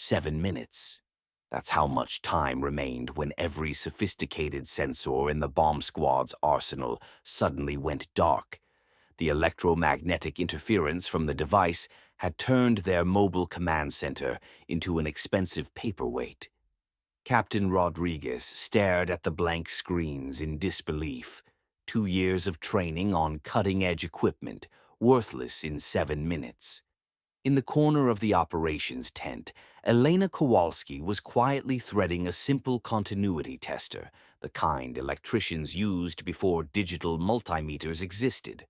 7 minutes. That's how much time remained when every sophisticated sensor in the bomb squad's arsenal suddenly went dark. The electromagnetic interference from the device had turned their mobile command center into an expensive paperweight. Captain Rodriguez stared at the blank screens in disbelief. 2 years of training on cutting-edge equipment, worthless in 7 minutes. In the corner of the operations tent, Elena Kowalski was quietly threading a simple continuity tester, the kind electricians used before digital multimeters existed.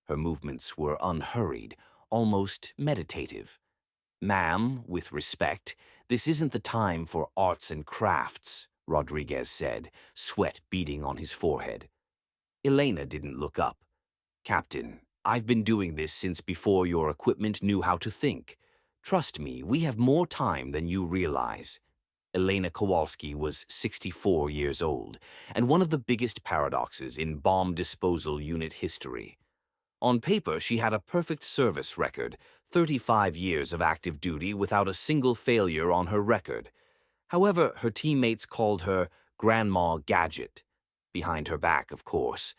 Her movements were unhurried, almost meditative. "Ma'am, with respect, this isn't the time for arts and crafts," Rodriguez said, sweat beading on his forehead. Elena didn't look up. "Captain, I've been doing this since before your equipment knew how to think. Trust me, we have more time than you realize." Elena Kowalski was 64 years old, and one of the biggest paradoxes in bomb disposal unit history. On paper, she had a perfect service record, 35 years of active duty without a single failure on her record. However, her teammates called her Grandma Gadget. Behind her back, of course.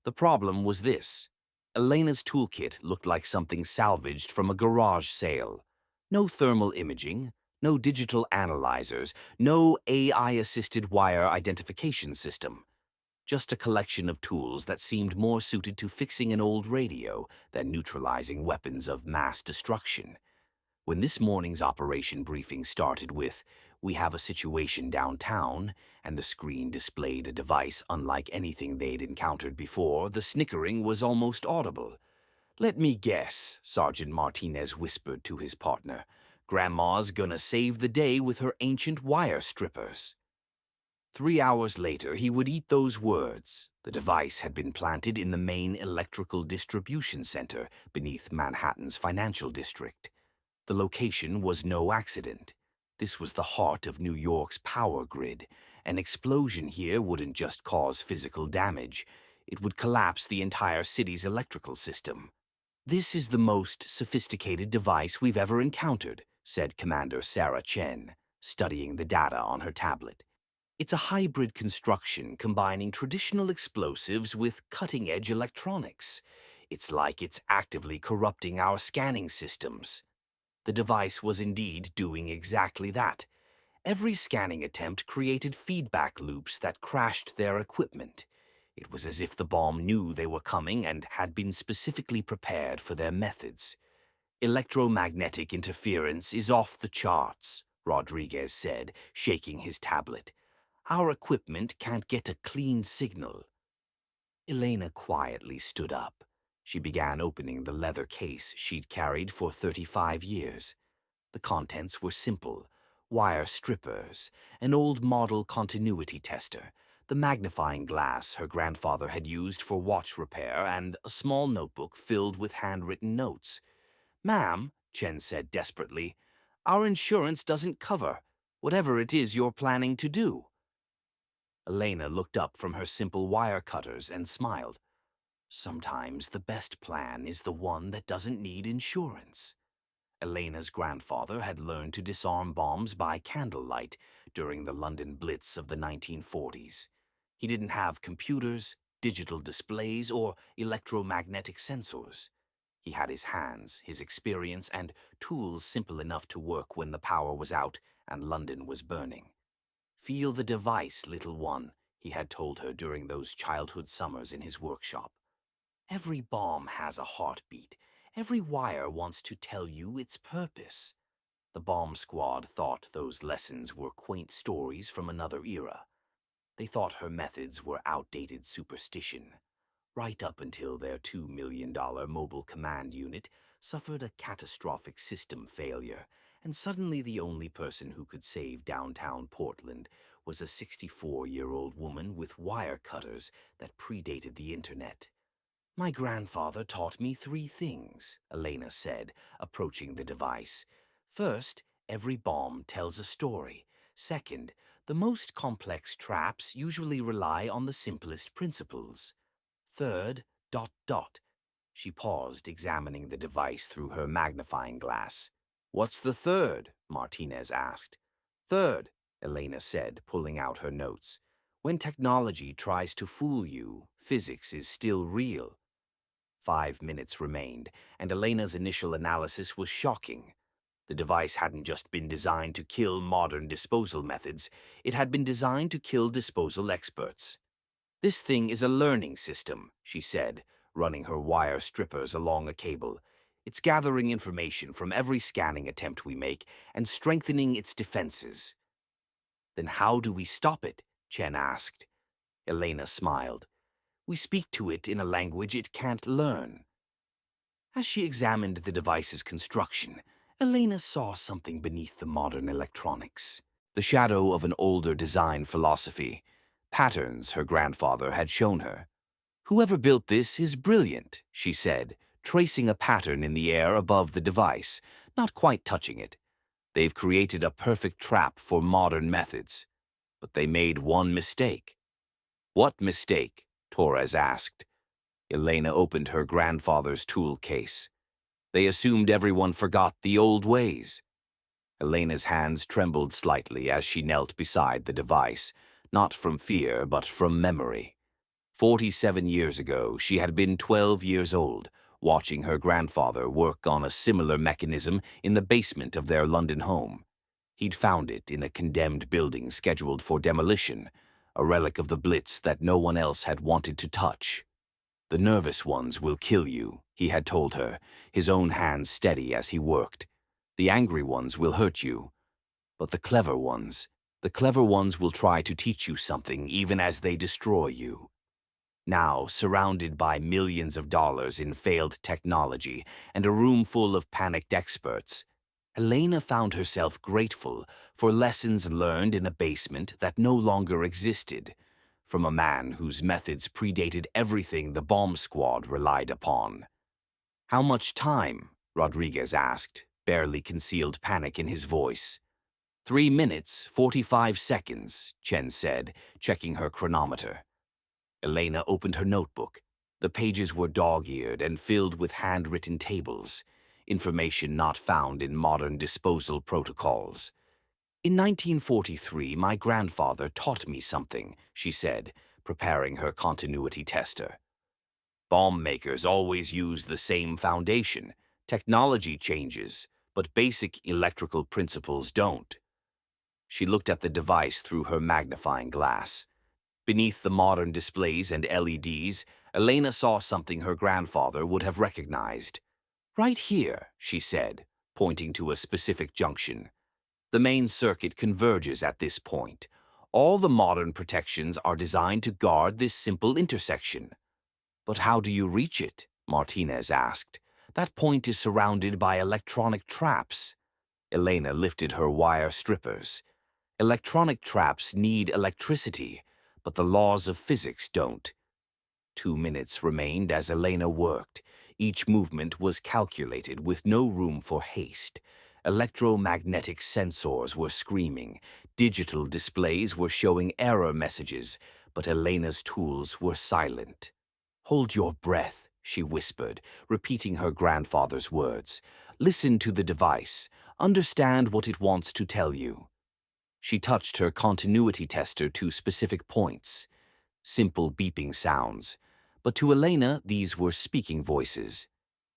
The problem was this. Elena's toolkit looked like something salvaged from a garage sale. No thermal imaging, no digital analyzers, no AI-assisted wire identification system. Just a collection of tools that seemed more suited to fixing an old radio than neutralizing weapons of mass destruction. When this morning's operation briefing started with, "We have a situation downtown," and the screen displayed a device unlike anything they'd encountered before, the snickering was almost audible. "Let me guess," Sergeant Martinez whispered to his partner. "Grandma's gonna save the day with her ancient wire strippers." 3 hours later, he would eat those words. The device had been planted in the main electrical distribution center beneath Manhattan's financial district. The location was no accident. This was the heart of New York's power grid. An explosion here wouldn't just cause physical damage. It would collapse the entire city's electrical system. "This is the most sophisticated device we've ever encountered," said Commander Sarah Chen, studying the data on her tablet. "It's a hybrid construction combining traditional explosives with cutting-edge electronics. It's like it's actively corrupting our scanning systems." The device was indeed doing exactly that. Every scanning attempt created feedback loops that crashed their equipment. It was as if the bomb knew they were coming and had been specifically prepared for their methods. "Electromagnetic interference is off the charts," Rodriguez said, shaking his tablet. "Our equipment can't get a clean signal." Elena quietly stood up. She began opening the leather case she'd carried for 35 years. The contents were simple: wire strippers, an old model continuity tester, the magnifying glass her grandfather had used for watch repair, and a small notebook filled with handwritten notes. "Ma'am," Chen said desperately, "our insurance doesn't cover whatever it is you're planning to do." Elena looked up from her simple wire cutters and smiled. "Sometimes the best plan is the one that doesn't need insurance." Elena's grandfather had learned to disarm bombs by candlelight during the London Blitz of the 1940s. He didn't have computers, digital displays, or electromagnetic sensors. He had his hands, his experience, and tools simple enough to work when the power was out and London was burning. "Feel the device, little one," he had told her during those childhood summers in his workshop. "Every bomb has a heartbeat. Every wire wants to tell you its purpose." The bomb squad thought those lessons were quaint stories from another era. They thought her methods were outdated superstition. Right up until their $2 million mobile command unit suffered a catastrophic system failure, and suddenly the only person who could save downtown Portland was a 64-year-old woman with wire cutters that predated the internet. "My grandfather taught me 3 things," Elena said, approaching the device. "First, every bomb tells a story. Second, the most complex traps usually rely on the simplest principles. Third, ... She paused, examining the device through her magnifying glass. "What's the third?" Martinez asked. Third, Elena said, pulling out her notes. When technology tries to fool you, physics is still real. 5 minutes remained, and Elena's initial analysis was shocking. The device hadn't just been designed to kill modern disposal methods, it had been designed to kill disposal experts. This thing is a learning system, she said, running her wire strippers along a cable. It's gathering information from every scanning attempt we make and strengthening its defenses. Then how do we stop it? Chen asked. Elena smiled. We speak to it in a language it can't learn. As she examined the device's construction, Elena saw something beneath the modern electronics. The shadow of an older design philosophy. Patterns her grandfather had shown her. Whoever built this is brilliant, she said, tracing a pattern in the air above the device, not quite touching it. They've created a perfect trap for modern methods. But they made one mistake. What mistake? Torres asked. Elena opened her grandfather's tool case. They assumed everyone forgot the old ways. Elena's hands trembled slightly as she knelt beside the device, not from fear but from memory. 47 years ago, she had been 12 years old, watching her grandfather work on a similar mechanism in the basement of their London home. He'd found it in a condemned building scheduled for demolition, a relic of the Blitz that no one else had wanted to touch. The nervous ones will kill you, he had told her, his own hands steady as he worked. The angry ones will hurt you. But the clever ones will try to teach you something even as they destroy you. Now, surrounded by millions of dollars in failed technology and a room full of panicked experts, Elena found herself grateful for lessons learned in a basement that no longer existed, from a man whose methods predated everything the bomb squad relied upon. How much time? Rodriguez asked, barely concealed panic in his voice. 3 minutes, 45 seconds, Chen said, checking her chronometer. Elena opened her notebook. The pages were dog-eared and filled with handwritten tables, information not found in modern disposal protocols. In 1943, my grandfather taught me something, she said, preparing her continuity tester. Bomb makers always use the same foundation. Technology changes, but basic electrical principles don't. She looked at the device through her magnifying glass. Beneath the modern displays and LEDs, Elena saw something her grandfather would have recognized. Right here, she said, pointing to a specific junction. The main circuit converges at this point. All the modern protections are designed to guard this simple intersection. But how do you reach it? Martinez asked. That point is surrounded by electronic traps. Elena lifted her wire strippers. Electronic traps need electricity, but the laws of physics don't. 2 minutes remained as Elena worked. Each movement was calculated with no room for haste. Electromagnetic sensors were screaming. Digital displays were showing error messages, but Elena's tools were silent. Hold your breath, she whispered, repeating her grandfather's words. Listen to the device. Understand what it wants to tell you. She touched her continuity tester to specific points. Simple beeping sounds. But to Elena, these were speaking voices.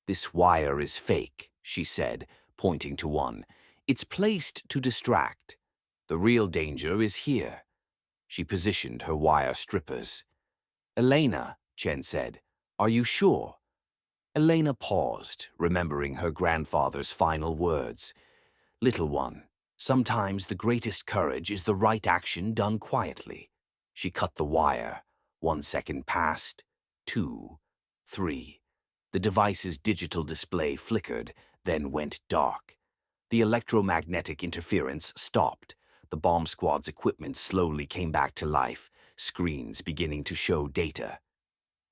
This wire is fake, she said, pointing to one. It's placed to distract. The real danger is here. She positioned her wire strippers. Elena, Chen said, are you sure? Elena paused, remembering her grandfather's final words. Little one, sometimes the greatest courage is the right action done quietly. She cut the wire. 1 second passed. 2, 3. The device's digital display flickered, then went dark. The electromagnetic interference stopped. The bomb squad's equipment slowly came back to life, screens beginning to show data.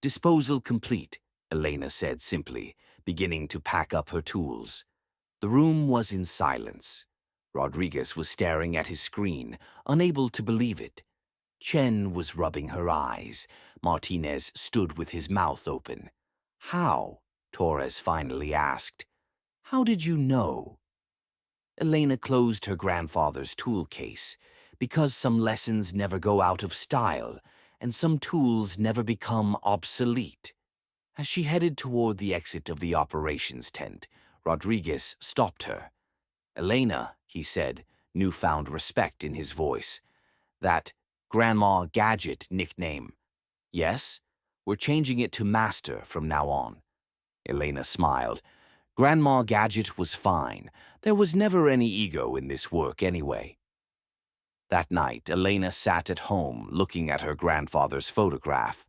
Disposal complete, Elena said simply, beginning to pack up her tools. The room was in silence. Rodriguez was staring at his screen, unable to believe it. Chen was rubbing her eyes. Martinez stood with his mouth open. How? Torres finally asked. How did you know? Elena closed her grandfather's tool case, because some lessons never go out of style, and some tools never become obsolete. As she headed toward the exit of the operations tent, Rodriguez stopped her. "Elena," he said, newfound respect in his voice. "That Grandma Gadget nickname. Yes? We're changing it to Master from now on." Elena smiled. Grandma Gadget was fine. There was never any ego in this work anyway. That night, Elena sat at home looking at her grandfather's photograph.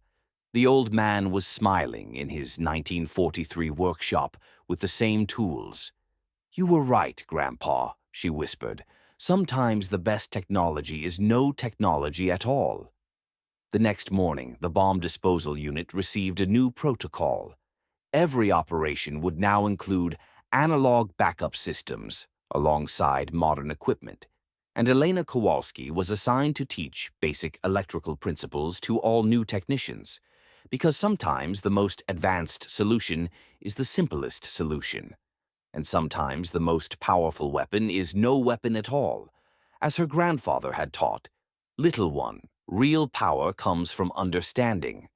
The old man was smiling in his 1943 workshop with the same tools. "You were right, Grandpa," she whispered. "Sometimes the best technology is no technology at all." The next morning, the bomb disposal unit received a new protocol. Every operation would now include analog backup systems alongside modern equipment, and Elena Kowalski was assigned to teach basic electrical principles to all new technicians, because sometimes the most advanced solution is the simplest solution, and sometimes the most powerful weapon is no weapon at all. As her grandfather had taught, "Little one, real power comes from understanding."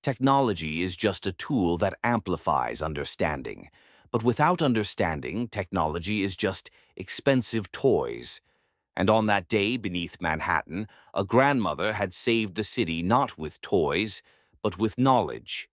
Technology is just a tool that amplifies understanding. But without understanding, technology is just expensive toys. And on that day beneath Manhattan, a grandmother had saved the city not with toys, but with knowledge.